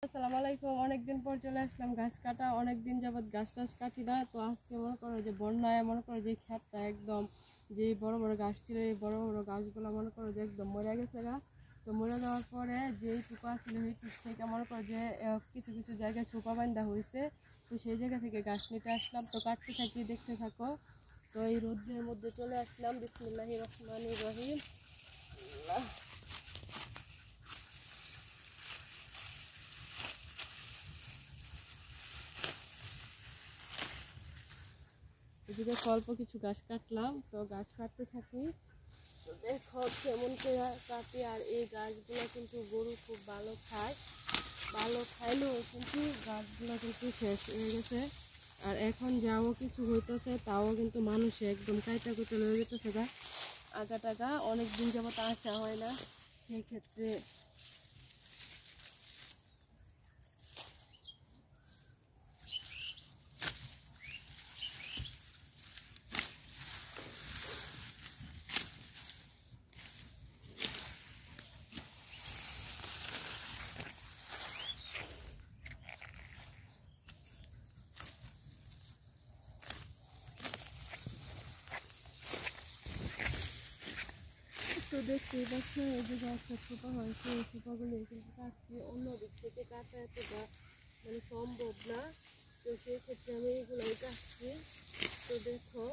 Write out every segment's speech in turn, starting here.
আসসালামু আলাইকুম। অনেকদিন পর চলে আসলাম গাছ কাটা। অনেকদিন যাবত গাছ টাছ কাটি না, তো আজকে মনে করো যে বন্যায় মনে করো যে ক্ষেতটা একদম যে বড় বড় গাছ ছিল, এই বড় বড় গাছগুলো মনে করো যে একদম মরে গেছে গা। তো মরে যাওয়ার পরে যেই টুপা ছিল সেই টুপ থেকে মনে করো যে কিছু কিছু জায়গায় ছোপা বান্ধা হয়েছে। তো সেই জায়গা থেকে গাছ নিতে আসলাম, তো কাটতে থাকি, দেখতে থাকো। তো এই রোদ্রের মধ্যে চলে আসলাম। বিসমিল্লাহির রহমানির রহিম। এদিকে অল্প কিছু গাছ কাটলাম, তো গাছ কাটতে থাকি। তো দেখো কেমন করে কাটি। আর এই গাছগুলো কিন্তু গরু খুব ভালো খায়, ভালো খাইলেও কিন্তু গাছগুলো কিন্তু শেষ হয়ে গেছে। আর এখন যাও কিছু হইতেছে, তাও কিন্তু মানুষে একদম কাইটা কুইটা লয়ে যেতেছে গা। আগা টাগা অনেক দিন যাবত আসা হয় না, সেই ক্ষেত্রে তো দেখতেই পাচ্ছ এই যে গাছটা ছোপা হয়েছে, এই ছোপাগুলো কিন্তু কাটছি। অন্য দিক থেকে কাটা এতটা মানে সম্ভব না, তো সেই ক্ষেত্রে আমি এগুলোই কাটছি। তো দেখো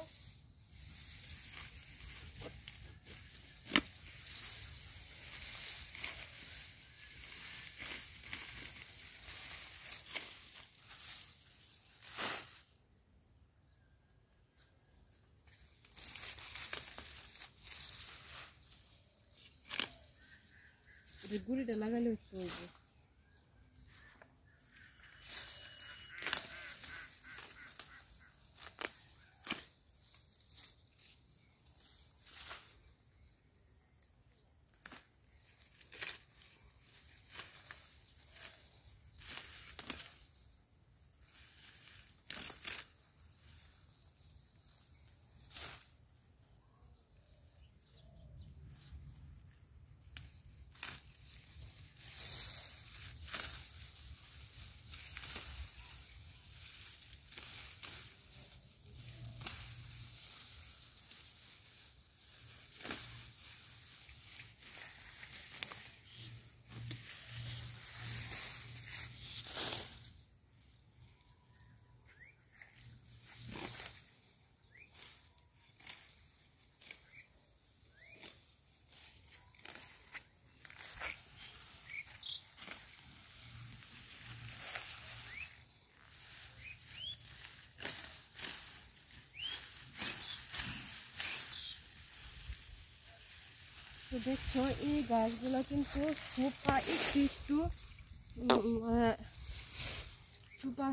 গুড়িটা লাগালে একটু হইবে। তো দেখছো এই গাছগুলো কিন্তু সুপা একটু একটু সুপা